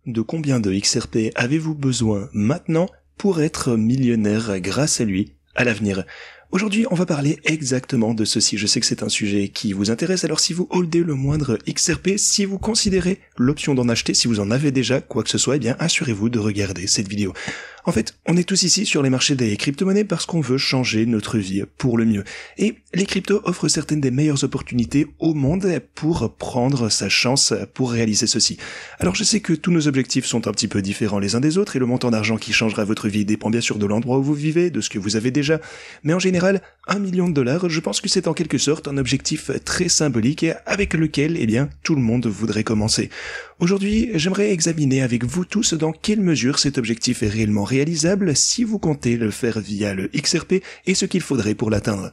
De combien de XRP avez-vous besoin maintenant pour être millionnaire grâce à lui à l'avenir? Aujourd'hui, on va parler exactement de ceci. Je sais que c'est un sujet qui vous intéresse, alors si vous holdez le moindre XRP, si vous considérez l'option d'en acheter, si vous en avez déjà quoi que ce soit, eh bien assurez-vous de regarder cette vidéo. En fait, on est tous ici sur les marchés des crypto-monnaies parce qu'on veut changer notre vie pour le mieux. Et les cryptos offrent certaines des meilleures opportunités au monde pour prendre sa chance pour réaliser ceci. Alors je sais que tous nos objectifs sont un petit peu différents les uns des autres et le montant d'argent qui changera votre vie dépend bien sûr de l'endroit où vous vivez, de ce que vous avez déjà. Mais en général, $1 million, je pense que c'est en quelque sorte un objectif très symbolique avec lequel, eh bien, tout le monde voudrait commencer. Aujourd'hui, j'aimerais examiner avec vous tous dans quelle mesure cet objectif est réellement réalisable si vous comptez le faire via le XRP et ce qu'il faudrait pour l'atteindre.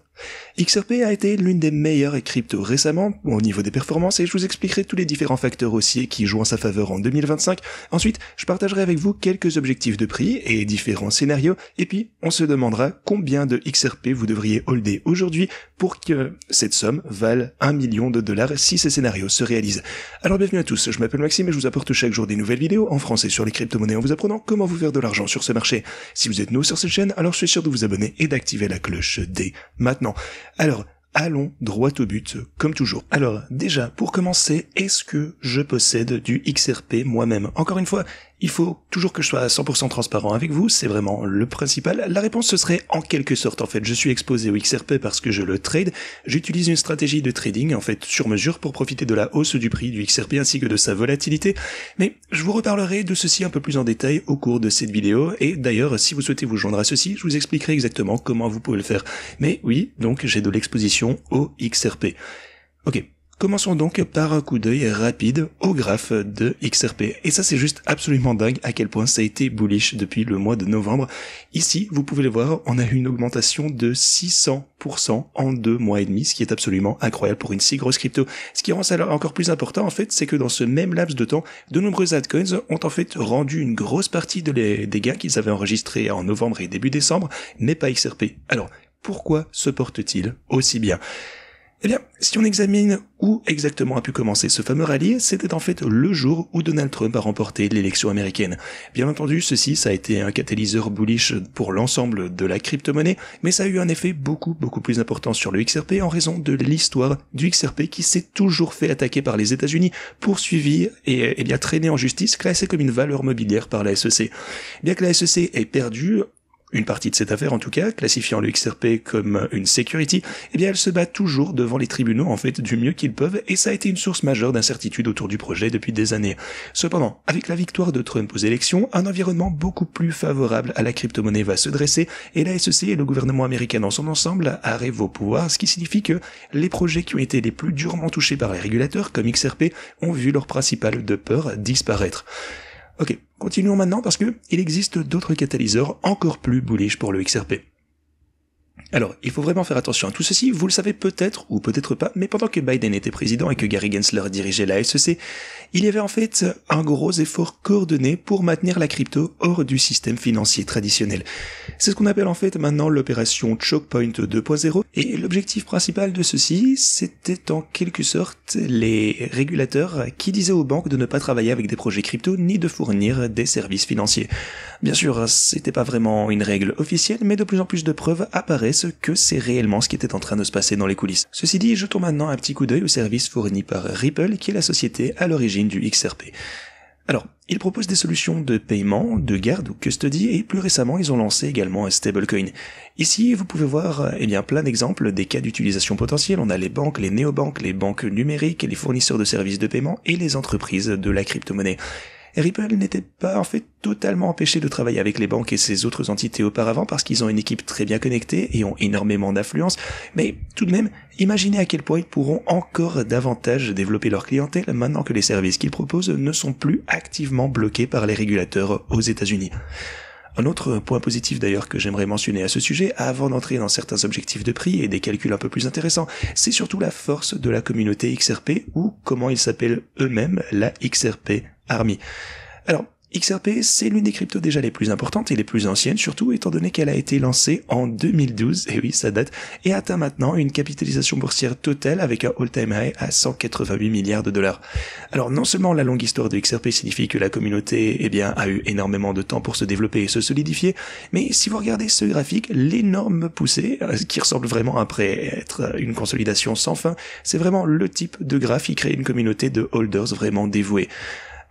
XRP a été l'une des meilleures cryptos récemment au niveau des performances et je vous expliquerai tous les différents facteurs haussiers qui jouent en sa faveur en 2025. Ensuite, je partagerai avec vous quelques objectifs de prix et différents scénarios et puis on se demandera combien de XRP vous devriez holder aujourd'hui pour que cette somme vale $1 million si ces scénarios se réalisent. Alors bienvenue à tous, je m'appelle Maxime et je vous apporte chaque jour des nouvelles vidéos en français sur les crypto-monnaies en vous apprenant comment vous faire de l'argent sur ce marché. Si vous êtes nouveau sur cette chaîne, alors je suis sûr de vous abonner et d'activer la cloche dès maintenant. Alors, allons droit au but, comme toujours. Alors, déjà, pour commencer, est-ce que je possède du XRP moi-même? Encore une fois, il faut toujours que je sois à 100% transparent avec vous, c'est vraiment le principal. La réponse ce serait en quelque sorte, en fait, je suis exposé au XRP parce que je le trade. J'utilise une stratégie de trading, en fait, sur mesure pour profiter de la hausse du prix du XRP ainsi que de sa volatilité. Mais je vous reparlerai de ceci un peu plus en détail au cours de cette vidéo. Et d'ailleurs, si vous souhaitez vous joindre à ceci, je vous expliquerai exactement comment vous pouvez le faire. Mais oui, donc j'ai de l'exposition au XRP. Ok. Commençons donc par un coup d'œil rapide au graphe de XRP. Et ça c'est juste absolument dingue à quel point ça a été bullish depuis le mois de novembre. Ici, vous pouvez le voir, on a eu une augmentation de 600% en 2 mois et demi, ce qui est absolument incroyable pour une si grosse crypto. Ce qui rend ça encore plus important en fait, c'est que dans ce même laps de temps, de nombreux altcoins ont en fait rendu une grosse partie des gains qu'ils avaient enregistrés en novembre et début décembre, mais pas XRP. Alors, pourquoi se porte-t-il aussi bien ? Eh bien, si on examine où exactement a pu commencer ce fameux rallye, c'était en fait le jour où Donald Trump a remporté l'élection américaine. Bien entendu, ça a été un catalyseur bullish pour l'ensemble de la crypto-monnaie, mais ça a eu un effet beaucoup plus important sur le XRP en raison de l'histoire du XRP qui s'est toujours fait attaquer par les États-Unis, poursuivi et bien traîné en justice, classé comme une valeur mobilière par la SEC. Bien que la SEC ait perdu une partie de cette affaire en tout cas, classifiant le XRP comme une security, eh bien elle se bat toujours devant les tribunaux en fait du mieux qu'ils peuvent et ça a été une source majeure d'incertitude autour du projet depuis des années. Cependant, avec la victoire de Trump aux élections, un environnement beaucoup plus favorable à la crypto-monnaie va se dresser et la SEC et le gouvernement américain dans son ensemble arrivent au pouvoir, ce qui signifie que les projets qui ont été les plus durement touchés par les régulateurs comme XRP ont vu leur principale de peur disparaître. Ok, continuons maintenant parce que il existe d'autres catalyseurs encore plus bullish pour le XRP. Alors, il faut vraiment faire attention à tout ceci, vous le savez peut-être ou peut-être pas, mais pendant que Biden était président et que Gary Gensler dirigeait la SEC, il y avait en fait un gros effort coordonné pour maintenir la crypto hors du système financier traditionnel. C'est ce qu'on appelle en fait maintenant l'opération Choke Point 2.0, et l'objectif principal de ceci, c'était en quelque sorte les régulateurs qui disaient aux banques de ne pas travailler avec des projets crypto ni de fournir des services financiers. Bien sûr, c'était pas vraiment une règle officielle, mais de plus en plus de preuves apparaissent que c'est réellement ce qui était en train de se passer dans les coulisses. Ceci dit, jetons maintenant un petit coup d'œil aux services fournis par Ripple, qui est la société à l'origine du XRP. Alors, ils proposent des solutions de paiement, de garde ou custody, et plus récemment, ils ont lancé également un stablecoin. Ici, vous pouvez voir plein d'exemples des cas d'utilisation potentiels. On a les banques, les néobanques, les banques numériques, les fournisseurs de services de paiement et les entreprises de la crypto-monnaie. Ripple n'était pas en fait totalement empêché de travailler avec les banques et ces autres entités auparavant parce qu'ils ont une équipe très bien connectée et ont énormément d'influence, mais tout de même, imaginez à quel point ils pourront encore davantage développer leur clientèle maintenant que les services qu'ils proposent ne sont plus activement bloqués par les régulateurs aux États-Unis. Un autre point positif d'ailleurs que j'aimerais mentionner à ce sujet, avant d'entrer dans certains objectifs de prix et des calculs un peu plus intéressants, c'est surtout la force de la communauté XRP ou, comment ils s'appellent eux-mêmes, la XRP Army. Alors, XRP, c'est l'une des cryptos déjà les plus importantes et les plus anciennes, surtout étant donné qu'elle a été lancée en 2012, et oui, ça date, et atteint maintenant une capitalisation boursière totale avec un all-time high à 188 milliards de dollars. Alors non seulement la longue histoire de XRP signifie que la communauté a eu énormément de temps pour se développer et se solidifier, mais si vous regardez ce graphique, l'énorme poussée, qui ressemble vraiment après être une consolidation sans fin, c'est vraiment le type de graphe qui crée une communauté de holders vraiment dévoués.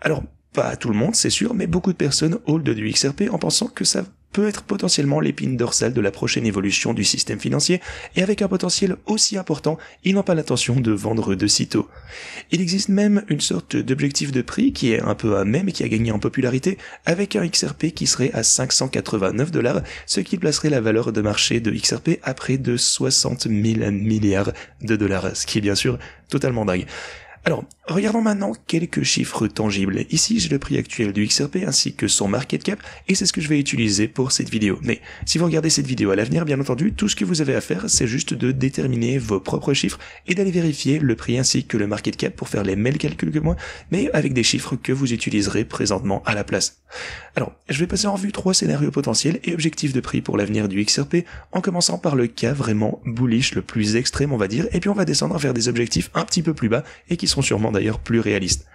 Alors, pas tout le monde, c'est sûr, mais beaucoup de personnes hold du XRP en pensant que ça peut être potentiellement l'épine dorsale de la prochaine évolution du système financier, et avec un potentiel aussi important, ils n'ont pas l'intention de vendre de sitôt. Il existe même une sorte d'objectif de prix qui est un peu un mème et qui a gagné en popularité, avec un XRP qui serait à 589 $, ce qui placerait la valeur de marché de XRP à près de 60 000 milliards de dollars, ce qui est bien sûr totalement dingue. Alors, regardons maintenant quelques chiffres tangibles. Ici, j'ai le prix actuel du XRP ainsi que son market cap, et c'est ce que je vais utiliser pour cette vidéo. Mais si vous regardez cette vidéo à l'avenir, bien entendu, tout ce que vous avez à faire, c'est juste de déterminer vos propres chiffres et d'aller vérifier le prix ainsi que le market cap pour faire les mêmes calculs que moi, mais avec des chiffres que vous utiliserez présentement à la place. Alors, je vais passer en revue 3 scénarios potentiels et objectifs de prix pour l'avenir du XRP, en commençant par le cas vraiment bullish, le plus extrême on va dire, et puis on va descendre vers des objectifs un petit peu plus bas et qui sont sûrement d'ailleurs plus réalistes.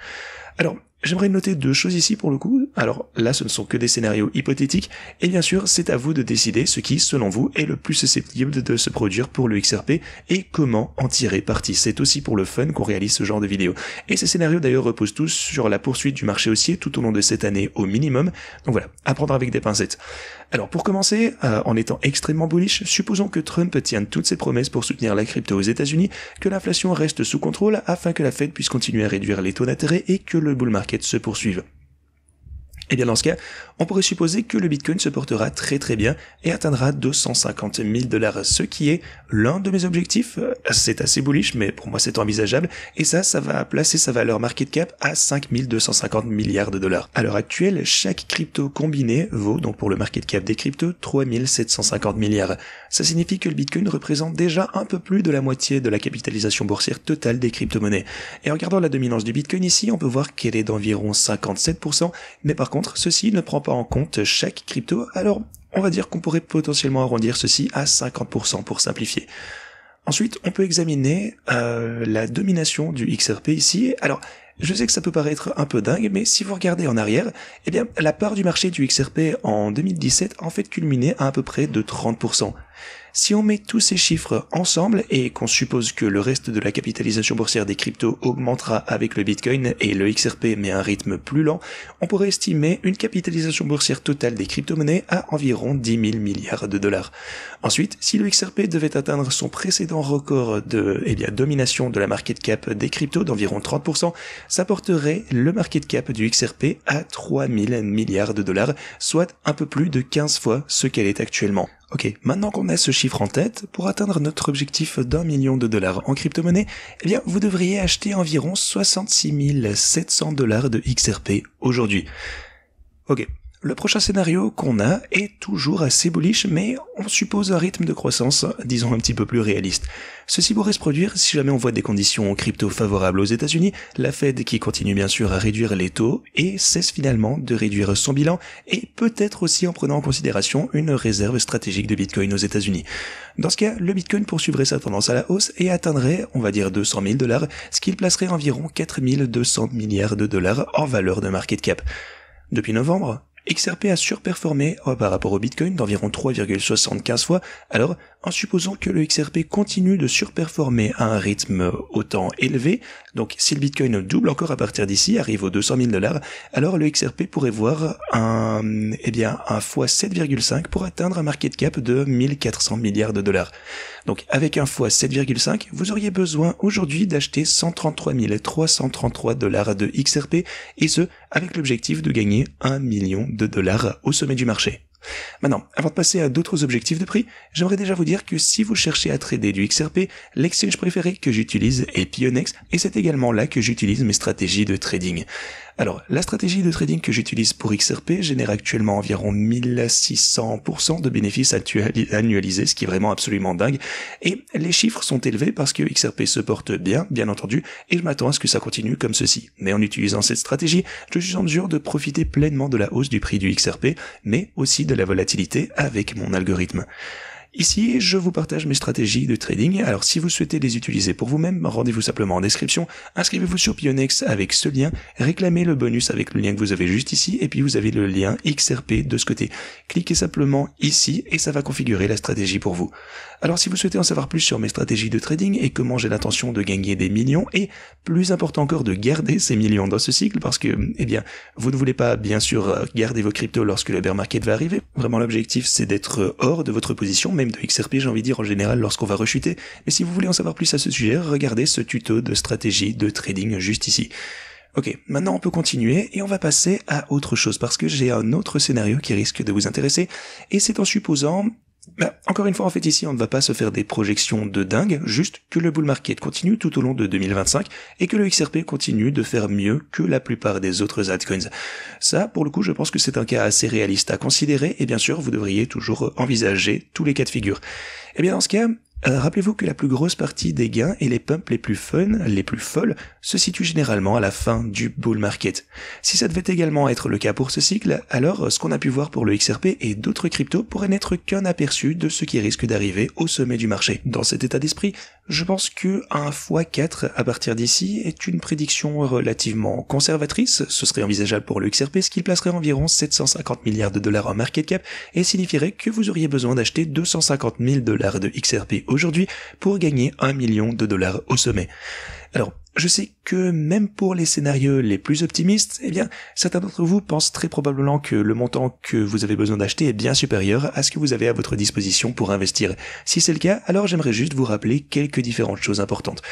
Alors, j'aimerais noter 2 choses ici pour le coup. Alors là, ce ne sont que des scénarios hypothétiques, et bien sûr, c'est à vous de décider ce qui, selon vous, est le plus susceptible de se produire pour le XRP et comment en tirer parti. C'est aussi pour le fun qu'on réalise ce genre de vidéo. Et ces scénarios d'ailleurs reposent tous sur la poursuite du marché haussier tout au long de cette année au minimum. Donc voilà, à prendre avec des pincettes. Alors pour commencer, en étant extrêmement bullish, supposons que Trump tienne toutes ses promesses pour soutenir la crypto aux États-Unis, que l'inflation reste sous contrôle afin que la Fed puisse continuer à réduire les taux d'intérêt et que le bull market se poursuive. Et bien dans ce cas, on pourrait supposer que le Bitcoin se portera très très bien et atteindra 250 000 $, ce qui est l'un de mes objectifs. C'est assez bullish, mais pour moi c'est envisageable, et ça va placer sa valeur market cap à 5250 milliards de dollars. À l'heure actuelle, chaque crypto combiné vaut, donc pour le market cap des cryptos, 3750 milliards. Ça signifie que le Bitcoin représente déjà un peu plus de la moitié de la capitalisation boursière totale des crypto-monnaies. Et en regardant la dominance du Bitcoin ici, on peut voir qu'elle est d'environ 57%, mais par contre, ceci ne prend pas en compte chaque crypto, alors on va dire qu'on pourrait potentiellement arrondir ceci à 50% pour simplifier. Ensuite, on peut examiner la domination du XRP ici. Alors, je sais que ça peut paraître un peu dingue, mais si vous regardez en arrière, eh bien, la part du marché du XRP en 2017 a en fait culminé à peu près de 30%. Si on met tous ces chiffres ensemble et qu'on suppose que le reste de la capitalisation boursière des cryptos augmentera avec le Bitcoin et le XRP mais à un rythme plus lent, on pourrait estimer une capitalisation boursière totale des crypto-monnaies à environ 10 000 milliards de dollars. Ensuite, si le XRP devait atteindre son précédent record de domination de la market cap des cryptos d'environ 30%, ça porterait le market cap du XRP à 3 000 milliards de dollars, soit un peu plus de 15 fois ce qu'elle est actuellement. Ok, maintenant qu'on a ce chiffre en tête, pour atteindre notre objectif d'1 million de dollars en crypto-monnaie, eh bien, vous devriez acheter environ 66 700 $ de XRP aujourd'hui. Ok. Le prochain scénario qu'on a est toujours assez bullish, mais on suppose un rythme de croissance, disons un petit peu plus réaliste. Ceci pourrait se produire si jamais on voit des conditions crypto favorables aux États-Unis, la Fed qui continue bien sûr à réduire les taux et cesse finalement de réduire son bilan, et peut-être aussi en prenant en considération une réserve stratégique de Bitcoin aux États-Unis. Dans ce cas, le Bitcoin poursuivrait sa tendance à la hausse et atteindrait, on va dire 200 000 $, ce qui le placerait environ 4 200 milliards de dollars en valeur de market cap. Depuis novembre, XRP a surperformé par rapport au Bitcoin d'environ 3,75 fois, alors en supposant que le XRP continue de surperformer à un rythme autant élevé, donc si le Bitcoin double encore à partir d'ici, arrive aux 200 000 $, alors le XRP pourrait voir un fois 7,5 pour atteindre un market cap de 1400 milliards de dollars. Donc avec un fois 7,5, vous auriez besoin aujourd'hui d'acheter 133 333 $ de XRP, et ce, avec l'objectif de gagner 1 million de dollars au sommet du marché. Maintenant, avant de passer à d'autres objectifs de prix, j'aimerais déjà vous dire que si vous cherchez à trader du XRP, l'exchange préféré que j'utilise est Pionex, et c'est également là que j'utilise mes stratégies de trading. Alors, la stratégie de trading que j'utilise pour XRP génère actuellement environ 1600% de bénéfices annualisés, ce qui est vraiment absolument dingue. Et les chiffres sont élevés parce que XRP se porte bien entendu, et je m'attends à ce que ça continue comme ceci. Mais en utilisant cette stratégie, je suis en mesure de profiter pleinement de la hausse du prix du XRP, mais aussi de la volatilité avec mon algorithme. Ici, je vous partage mes stratégies de trading, alors si vous souhaitez les utiliser pour vous-même, rendez-vous simplement en description, inscrivez-vous sur Pionex avec ce lien, réclamez le bonus avec le lien que vous avez juste ici, et puis vous avez le lien XRP de ce côté. Cliquez simplement ici et ça va configurer la stratégie pour vous. Alors si vous souhaitez en savoir plus sur mes stratégies de trading et comment j'ai l'intention de gagner des millions, et plus important encore de garder ces millions dans ce cycle, parce que, eh bien, vous ne voulez pas bien sûr garder vos cryptos lorsque le bear market va arriver, vraiment l'objectif c'est d'être hors de votre position, même de XRP j'ai envie de dire en général lorsqu'on va rechuter, mais si vous voulez en savoir plus à ce sujet, regardez ce tuto de stratégie de trading juste ici. Ok, maintenant on peut continuer et on va passer à autre chose parce que j'ai un autre scénario qui risque de vous intéresser et c'est en supposant... encore une fois, en fait, ici, on ne va pas se faire des projections de dingue, juste que le bull market continue tout au long de 2025 et que le XRP continue de faire mieux que la plupart des autres altcoins. Ça, pour le coup, je pense que c'est un cas assez réaliste à considérer et bien sûr, vous devriez toujours envisager tous les cas de figure. Et bien, dans ce cas, rappelez-vous que la plus grosse partie des gains et les pumps les plus folles, se situent généralement à la fin du bull market. Si ça devait également être le cas pour ce cycle, alors ce qu'on a pu voir pour le XRP et d'autres cryptos pourrait n'être qu'un aperçu de ce qui risque d'arriver au sommet du marché. Dans cet état d'esprit, je pense que un x4 à partir d'ici est une prédiction relativement conservatrice. Ce serait envisageable pour le XRP, ce qui placerait environ 750 milliards de dollars en market cap et signifierait que vous auriez besoin d'acheter 250 000 dollars de XRP aujourd'hui pour gagner 1 million de dollars au sommet. Alors, je sais que même pour les scénarios les plus optimistes, eh bien, certains d'entre vous pensent très probablement que le montant que vous avez besoin d'acheter est bien supérieur à ce que vous avez à votre disposition pour investir. Si c'est le cas, alors j'aimerais juste vous rappeler quelques différentes choses importantes.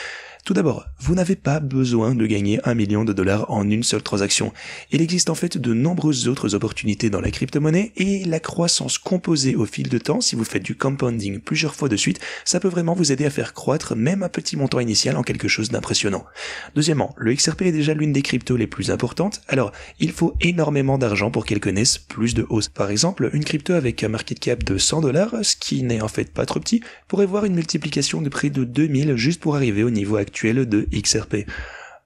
Tout d'abord, vous n'avez pas besoin de gagner 1 million de dollars en une seule transaction. Il existe en fait de nombreuses autres opportunités dans la crypto-monnaie et la croissance composée au fil de temps, si vous faites du compounding plusieurs fois de suite, ça peut vraiment vous aider à faire croître même un petit montant initial en quelque chose d'impressionnant. Deuxièmement, le XRP est déjà l'une des cryptos les plus importantes, alors il faut énormément d'argent pour qu'elle connaisse plus de hausse. Par exemple, une crypto avec un market cap de 100 dollars, ce qui n'est en fait pas trop petit, pourrait voir une multiplication de près de 2000 juste pour arriver au niveau actuel de XRP.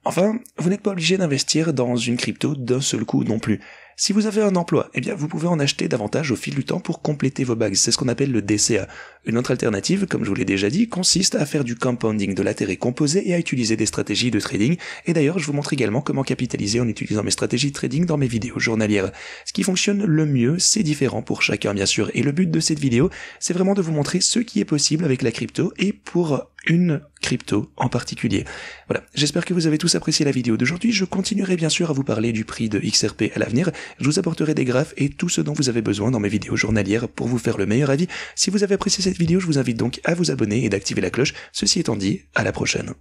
Enfin, vous n'êtes pas obligé d'investir dans une crypto d'un seul coup non plus. Si vous avez un emploi, eh bien vous pouvez en acheter davantage au fil du temps pour compléter vos bags. C'est ce qu'on appelle le DCA. Une autre alternative, comme je vous l'ai déjà dit, consiste à faire du compounding, de l'intérêt composé et à utiliser des stratégies de trading. Et d'ailleurs, je vous montre également comment capitaliser en utilisant mes stratégies de trading dans mes vidéos journalières. Ce qui fonctionne le mieux, c'est différent pour chacun bien sûr. Et le but de cette vidéo, c'est vraiment de vous montrer ce qui est possible avec la crypto et pour une crypto en particulier. Voilà, j'espère que vous avez tous apprécié la vidéo d'aujourd'hui. Je continuerai bien sûr à vous parler du prix de XRP à l'avenir. Je vous apporterai des graphes et tout ce dont vous avez besoin dans mes vidéos journalières pour vous faire le meilleur avis. Si vous avez apprécié cette vidéo, je vous invite donc à vous abonner et d'activer la cloche. Ceci étant dit, à la prochaine.